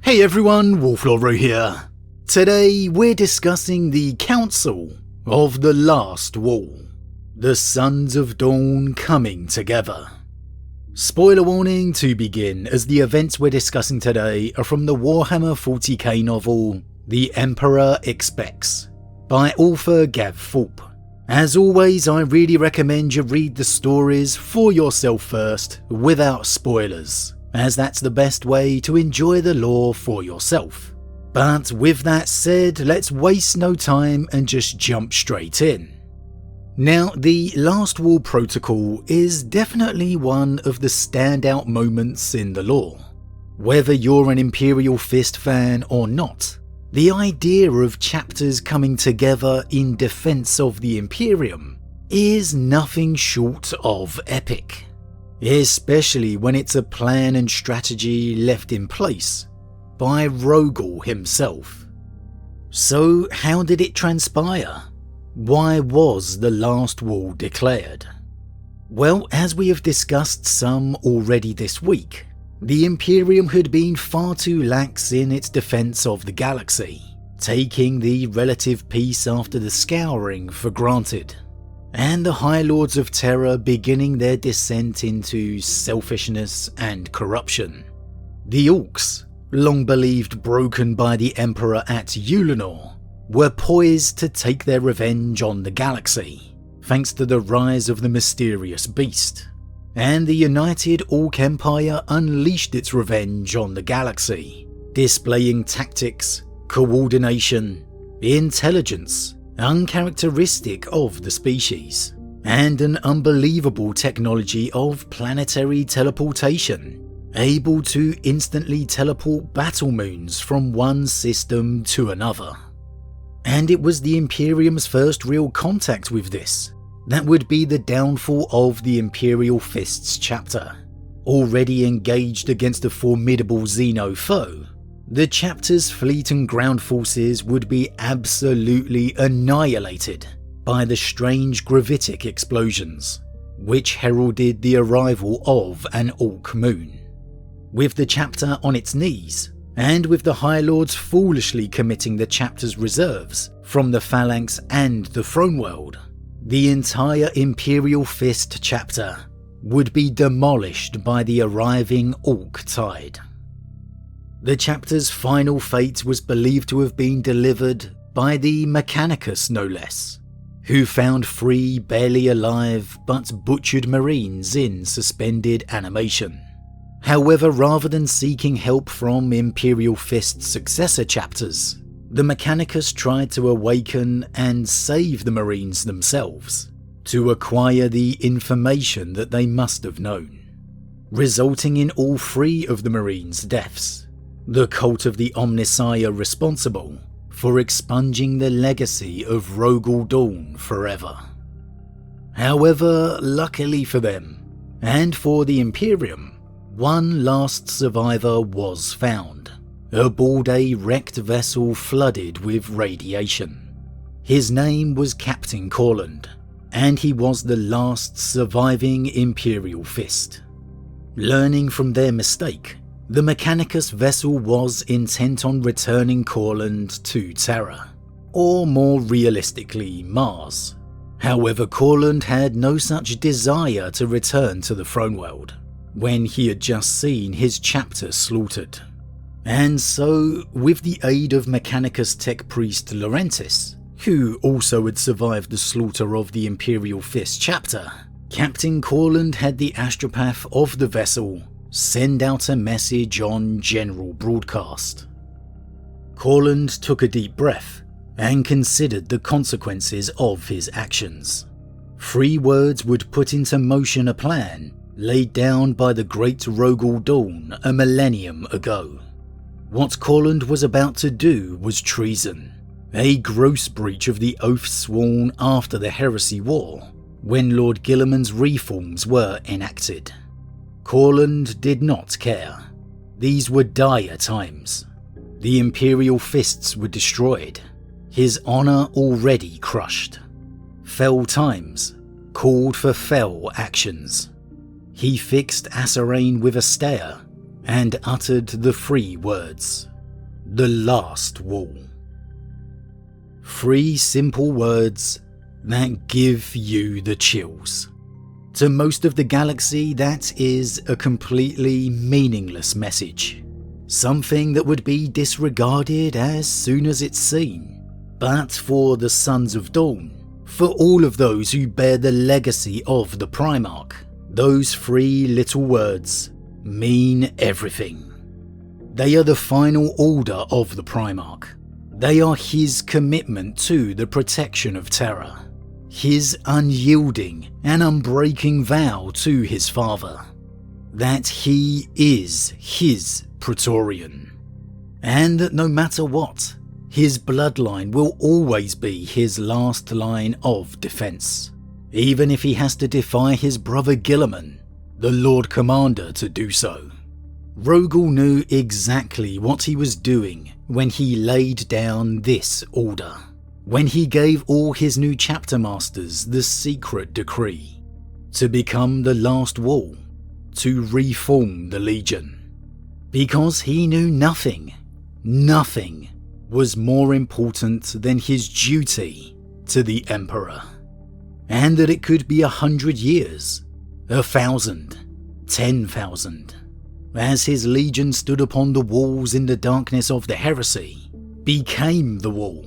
Hey everyone, Wolf Lord Rho here. Today we're discussing the Council of the Last Wall, the Sons of Dorn coming together. Spoiler warning to begin, as the events we're discussing today are from the Warhammer 40k novel The Emperor Expects by author Gav Thorpe. As always, I really recommend you read the stories for yourself first without spoilers, as that's the best way to enjoy the lore for yourself. But with that said, let's waste no time and just jump straight in. Now, the Last Wall Protocol is definitely one of the standout moments in the lore. Whether you're an Imperial Fist fan or not, the idea of chapters coming together in defense of the Imperium is nothing short of epic. Especially when it's a plan and strategy left in place by Rogal himself. So how did it transpire? Why was the Last Wall declared? Well, as we have discussed some already this week, the Imperium had been far too lax in its defense of the galaxy, taking the relative peace after the Scouring for granted, and the High Lords of Terror beginning their descent into selfishness and corruption. The Orcs, long believed broken by the Emperor at Ulanor, were poised to take their revenge on the galaxy, thanks to the rise of the mysterious beast, and the united Orc Empire unleashed its revenge on the galaxy, displaying tactics, coordination, intelligence, uncharacteristic of the species, and an unbelievable technology of planetary teleportation, able to instantly teleport battle moons from one system to another. And it was the Imperium's first real contact with this that would be the downfall of the Imperial Fists chapter. Already engaged against a formidable Xeno foe, the chapter's fleet and ground forces would be absolutely annihilated by the strange gravitic explosions, which heralded the arrival of an Orc moon. With the chapter on its knees, and with the High Lords foolishly committing the chapter's reserves from the Phalanx and the Throne World, the entire Imperial Fist chapter would be demolished by the arriving Orc tide. The chapter's final fate was believed to have been delivered by the Mechanicus no less, who found 3 barely alive but butchered Marines in suspended animation. However, rather than seeking help from Imperial Fist's successor chapters, the Mechanicus tried to awaken and save the Marines themselves, to acquire the information that they must have known, resulting in all 3 of the Marines' deaths, the cult of the Omnissiah responsible for expunging the legacy of Rogal Dorn forever. However, luckily for them, and for the Imperium, one last survivor was found, aboard a wrecked vessel flooded with radiation. His name was Captain Corland, and he was the last surviving Imperial Fist. Learning from their mistake, the Mechanicus vessel was intent on returning Corland to Terra, or more realistically, Mars. However, Corland had no such desire to return to the Throne World, when he had just seen his chapter slaughtered. And so, with the aid of Mechanicus tech priest Laurentis, who also had survived the slaughter of the Imperial Fist chapter, Captain Corland had the astropath of the vessel send out a message on general broadcast. Corland took a deep breath and considered the consequences of his actions. 3 words would put into motion a plan laid down by the great Rogal Dorn a millennium ago. What Corland was about to do was treason, a gross breach of the oath sworn after the Heresy War, when Lord Guilliman's reforms were enacted. Corland did not care. These were dire times. The Imperial Fists were destroyed, his honour already crushed. Fell times called for fell actions. He fixed Assarain with a stare and uttered the 3 words, The Last Wall. 3 simple words that give you the chills. To most of the galaxy, that is a completely meaningless message. Something that would be disregarded as soon as it's seen. But for the Sons of Dorn, for all of those who bear the legacy of the Primarch, those 3 little words mean everything. They are the final order of the Primarch. They are his commitment to the protection of Terra, his unyielding and unbreaking vow to his father, that he is his Praetorian, and that no matter what, his bloodline will always be his last line of defense, even if he has to defy his brother Guilliman, the Lord Commander, to do so. Rogal knew exactly what he was doing when he laid down this order, when he gave all his new chapter masters the secret decree, to become the last wall, to reform the Legion. Because he knew nothing was more important than his duty to the Emperor. And that it could be 100 years, 1,000, 10,000. As his legion stood upon the walls in the darkness of the heresy, became the wall,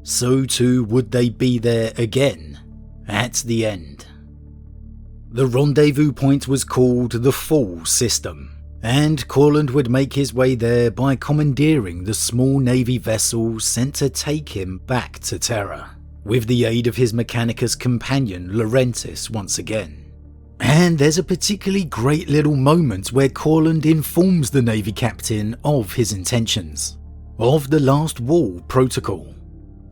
so too would they be there again at the end. The rendezvous point was called the Fall System, and Corland would make his way there by commandeering the small navy vessel sent to take him back to Terra, with the aid of his Mechanicus companion Laurentis once again. And there's a particularly great little moment where Corland informs the Navy captain of his intentions, of the Last Wall protocol,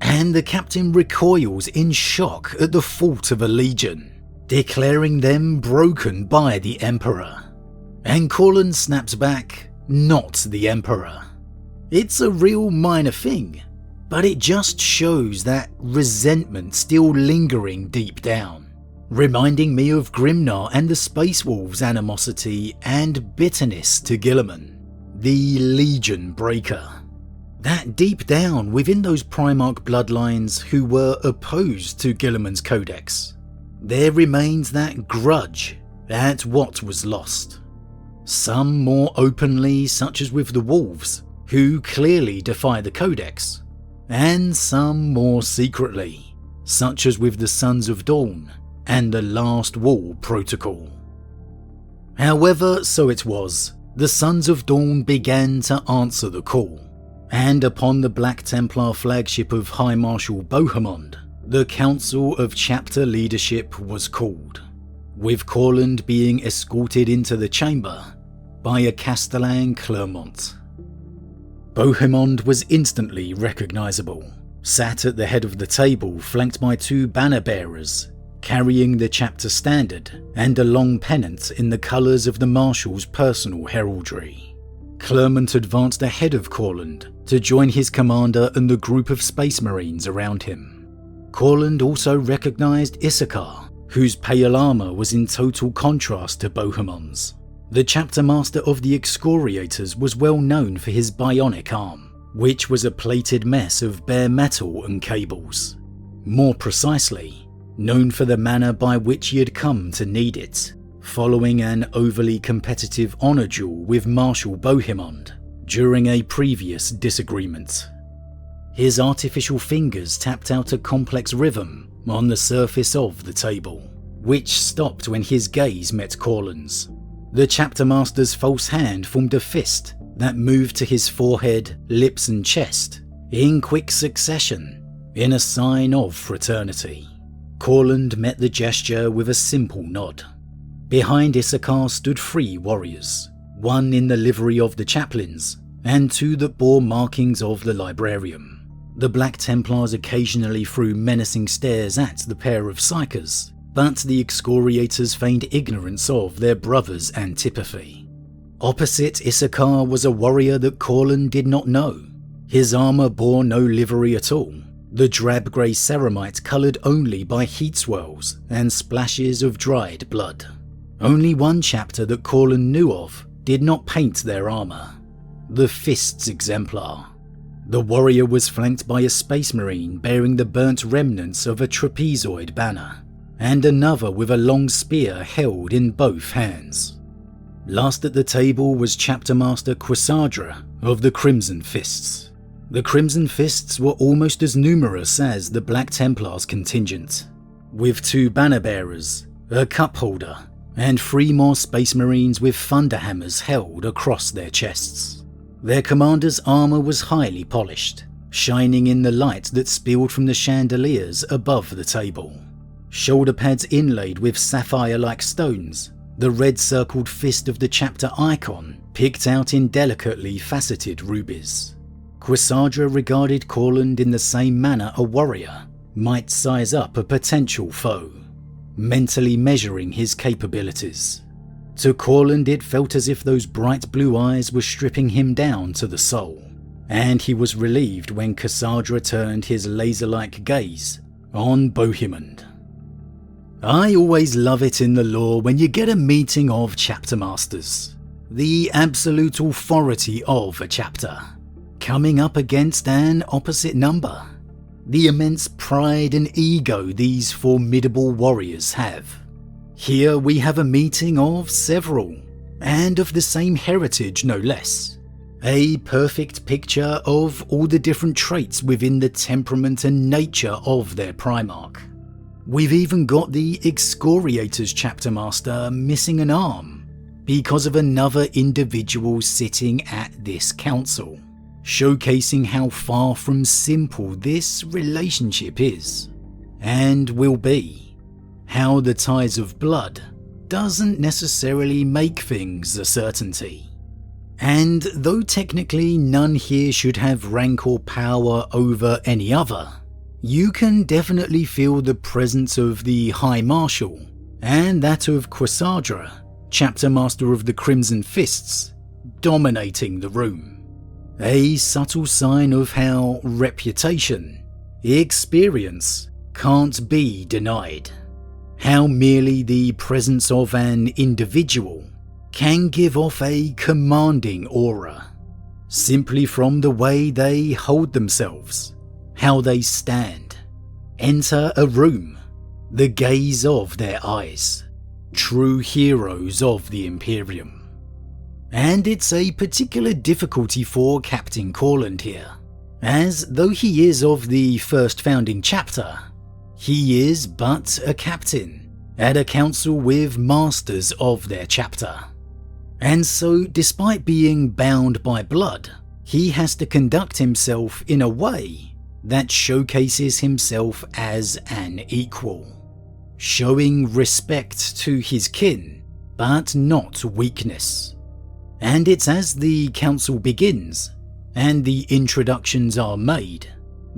and the captain recoils in shock at the fault of a legion, declaring them broken by the Emperor. And Corland snaps back, not the Emperor. It's a real minor thing, but it just shows that resentment still lingering deep down, reminding me of Grimnar and the Space Wolves' animosity and bitterness to Guilliman, the Legion Breaker. That deep down within those Primarch bloodlines who were opposed to Guilliman's codex, there remains that grudge at what was lost. Some more openly, such as with the Wolves, who clearly defy the codex, and some more secretly, such as with the Sons of Dorn and the Last Wall Protocol. However, so it was, the Sons of Dorn began to answer the call, and upon the Black Templar flagship of High Marshal Bohemond, the Council of Chapter Leadership was called, with Corland being escorted into the chamber by a Castellan Clermont. Bohemond was instantly recognisable, sat at the head of the table flanked by 2 banner bearers, carrying the chapter standard and a long pennant in the colours of the Marshal's personal heraldry. Clermont advanced ahead of Corland to join his commander and the group of Space Marines around him. Corland also recognised Issachar, whose pale armour was in total contrast to Bohemond's. The chapter master of the Excoriators was well known for his bionic arm, which was a plated mess of bare metal and cables. More precisely, known for the manner by which he had come to need it, following an overly competitive honour duel with Marshal Bohemond during a previous disagreement. His artificial fingers tapped out a complex rhythm on the surface of the table, which stopped when his gaze met Corland's. The chapter master's false hand formed a fist that moved to his forehead, lips and chest in quick succession in a sign of fraternity. Corland met the gesture with a simple nod. Behind Issachar stood 3 warriors, 1 in the livery of the chaplains, and 2 that bore markings of the librarian. The Black Templars occasionally threw menacing stares at the pair of psychers, but the excoriators feigned ignorance of their brother's antipathy. Opposite Issachar was a warrior that Corland did not know. His armour bore no livery at all, the drab grey ceramite coloured only by heat swirls and splashes of dried blood. Only one chapter that Corland knew of did not paint their armour, the Fists exemplar, The warrior was flanked by a space marine bearing the burnt remnants of a trapezoid banner, and another with a long spear held in both hands. Last at the table was Chapter Master Quesadra of the Crimson Fists. The Crimson Fists were almost as numerous as the Black Templars contingent, with 2 banner bearers, a cup holder, and 3 more space marines with thunderhammers held across their chests. Their commander's armour was highly polished, shining in the light that spilled from the chandeliers above the table. Shoulder pads inlaid with sapphire-like stones, the red-circled fist of the chapter icon picked out in delicately faceted rubies. Quesadra regarded Corland in the same manner a warrior might size up a potential foe, mentally measuring his capabilities. To Corland it felt as if those bright blue eyes were stripping him down to the soul, and he was relieved when Quesadra turned his laser-like gaze on Bohemond. I always love it in the lore when you get a meeting of chapter masters, the absolute authority of a chapter, coming up against an opposite number. The immense pride and ego these formidable warriors have. Here we have a meeting of several, and of the same heritage no less. A perfect picture of all the different traits within the temperament and nature of their Primarch. We've even got the Excoriator's chapter master missing an arm because of another individual sitting at this council, showcasing how far from simple this relationship is, and will be. How the ties of blood doesn't necessarily make things a certainty. And though technically none here should have rank or power over any other, you can definitely feel the presence of the High Marshal and that of Quesadra, chapter master of the Crimson Fists, dominating the room. A subtle sign of how reputation, experience, can't be denied. How merely the presence of an individual can give off a commanding aura, simply from the way they hold themselves, how they stand, enter a room, the gaze of their eyes, true heroes of the Imperium. And it's a particular difficulty for Captain Corland here, as though he is of the first founding chapter, he is but a captain at a council with masters of their chapter. And so, despite being bound by blood, he has to conduct himself in a way that showcases himself as an equal, showing respect to his kin, but not weakness. And it's as the council begins, and the introductions are made,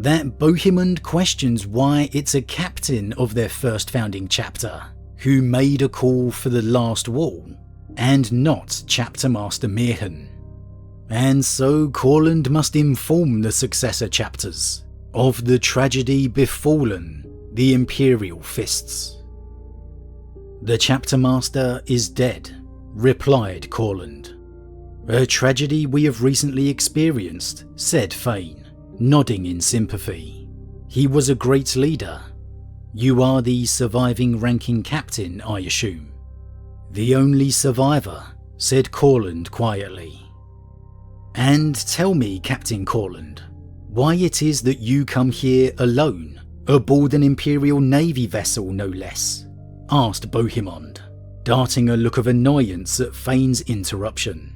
that Bohemond questions why it's a captain of their first founding chapter who made a call for the last wall, and not Chapter Master Mirhan. And so Corland must inform the successor chapters of the tragedy befallen the Imperial Fists. "The Chapter Master is dead," replied Corland. "A tragedy we have recently experienced," said Fane, nodding in sympathy. "He was a great leader. You are the surviving ranking captain, I assume?" "The only survivor," said Corland quietly. "And tell me, Captain Corland, why it is that you come here alone, aboard an Imperial Navy vessel no less?" asked Bohemond, darting a look of annoyance at Fane's interruption.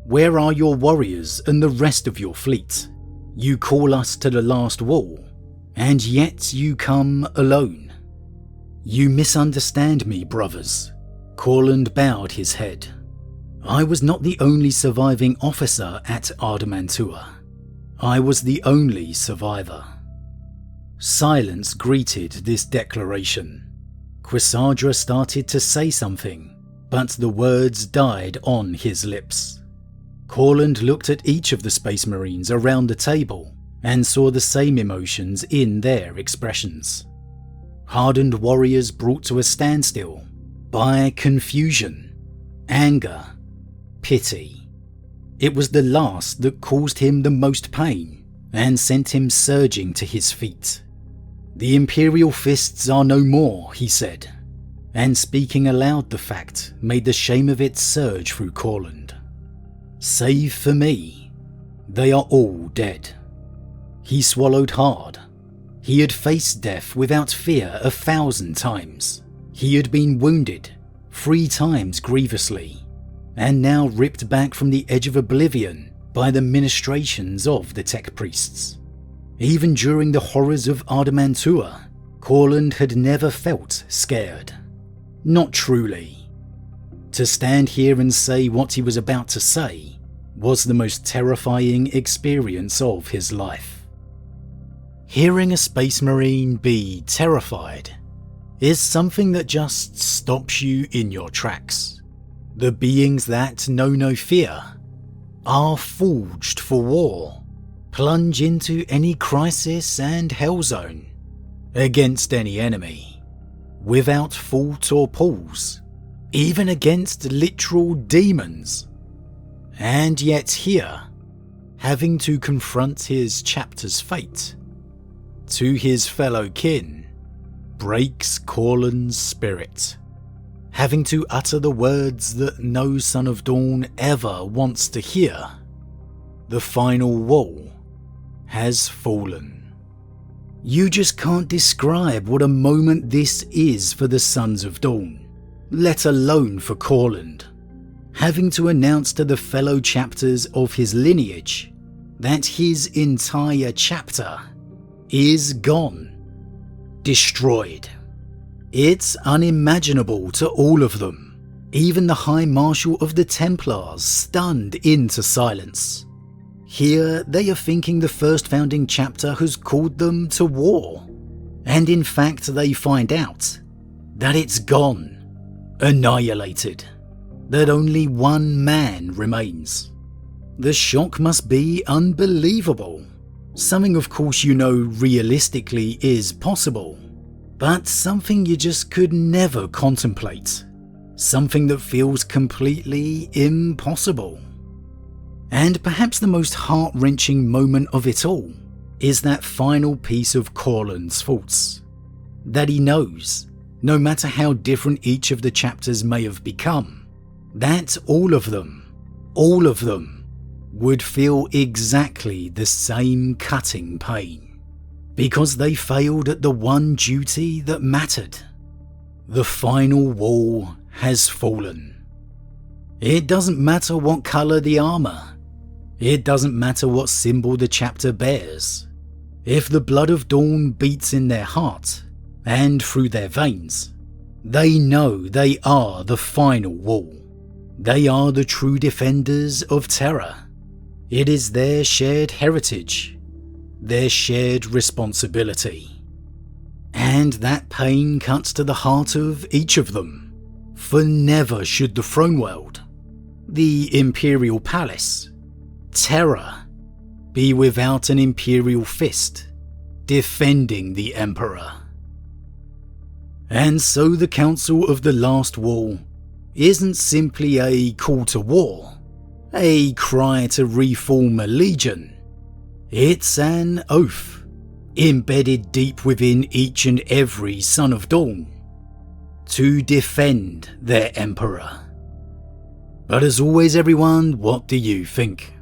"Where are your warriors and the rest of your fleet? You call us to the last wall, and yet you come alone." "You misunderstand me, brothers." Corland bowed his head. "I was not the only surviving officer at Ardamantua. I was the only survivor." Silence greeted this declaration. Quesadra started to say something, but the words died on his lips. Corland looked at each of the Space Marines around the table and saw the same emotions in their expressions. Hardened warriors brought to a standstill by confusion, anger, pity. It was the last that caused him the most pain, and sent him surging to his feet. "The Imperial fists are no more," he said, and speaking aloud the fact made the shame of it surge through Corland. "Save for me, they are all dead." He swallowed hard. He had faced death without fear 1,000 times. He had been wounded 3 times grievously, and now ripped back from the edge of oblivion by the ministrations of the tech priests. Even during the horrors of Adamantua, Corland had never felt scared. Not truly. To stand here and say what he was about to say was the most terrifying experience of his life. Hearing a Space Marine be terrified is something that just stops you in your tracks. The beings that know no fear are forged for war, plunge into any crisis and hellzone, against any enemy, without fault or pause, even against literal demons. And yet here, having to confront his chapter's fate, to his fellow kin, breaks Corland's spirit. Having to utter the words that no son of Dorn ever wants to hear. The final wall has fallen. You just can't describe what a moment this is for the Sons of Dorn, let alone for Corland. Having to announce to the fellow chapters of his lineage that his entire chapter is gone, destroyed. It's unimaginable to all of them, even the High Marshal of the Templars stunned into silence. Here they are thinking the first founding chapter has called them to war, and in fact they find out that it's gone, annihilated, that only one man remains. The shock must be unbelievable. Something of course you know realistically is possible, but something you just could never contemplate. Something that feels completely impossible. And perhaps the most heart-wrenching moment of it all is that final piece of Corland's thoughts. That he knows, no matter how different each of the chapters may have become, that all of them, would feel exactly the same cutting pain, because they failed at the one duty that mattered. The final wall has fallen. It doesn't matter what colour the armour. It doesn't matter what symbol the chapter bears. If the blood of Dorn beats in their heart and through their veins, they know they are the final wall. They are the true defenders of Terra. It is their shared heritage, their shared responsibility. And that pain cuts to the heart of each of them, for never should the throne world, the Imperial Palace, Terra, be without an Imperial fist defending the Emperor. And so the Council of the Last Wall isn't simply a call to war, a cry to reform a legion. It's an oath, embedded deep within each and every Son of Dorn, to defend their Emperor. But as always everyone, what do you think?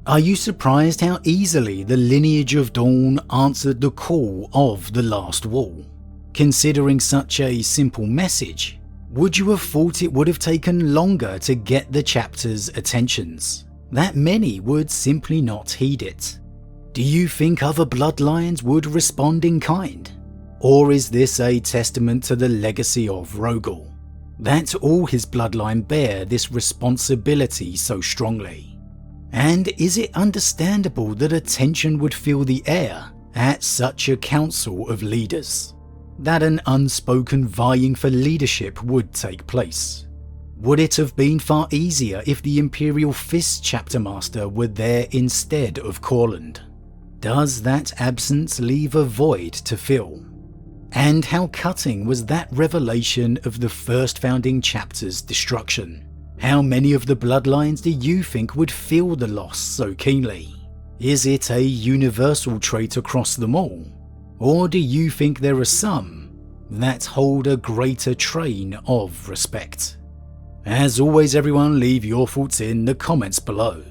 Are you surprised how easily the lineage of Dorn answered the call of the Last Wall? Considering such a simple message, would you have thought it would have taken longer to get the chapter's attentions? That many would simply not heed it? Do you think other bloodlines would respond in kind? Or is this a testament to the legacy of Rogal, that all his bloodline bear this responsibility so strongly? And is it understandable that attention would fill the air at such a council of leaders? That an unspoken vying for leadership would take place? Would it have been far easier if the Imperial Fist chapter master were there instead of Corland? Does that absence leave a void to fill? And how cutting was that revelation of the first founding chapter's destruction? How many of the bloodlines do you think would feel the loss so keenly? Is it a universal trait across them all? Or do you think there are some that hold a greater train of respect? As always everyone, leave your thoughts in the comments below.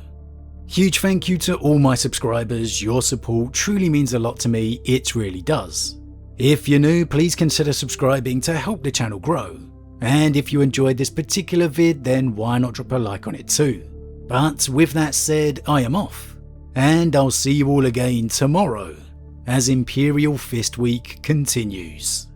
Huge thank you to all my subscribers, your support truly means a lot to me, it really does. If you're new, please consider subscribing to help the channel grow, and if you enjoyed this particular vid then why not drop a like on it too. But with that said, I am off, and I'll see you all again tomorrow as Imperial Fist Week continues.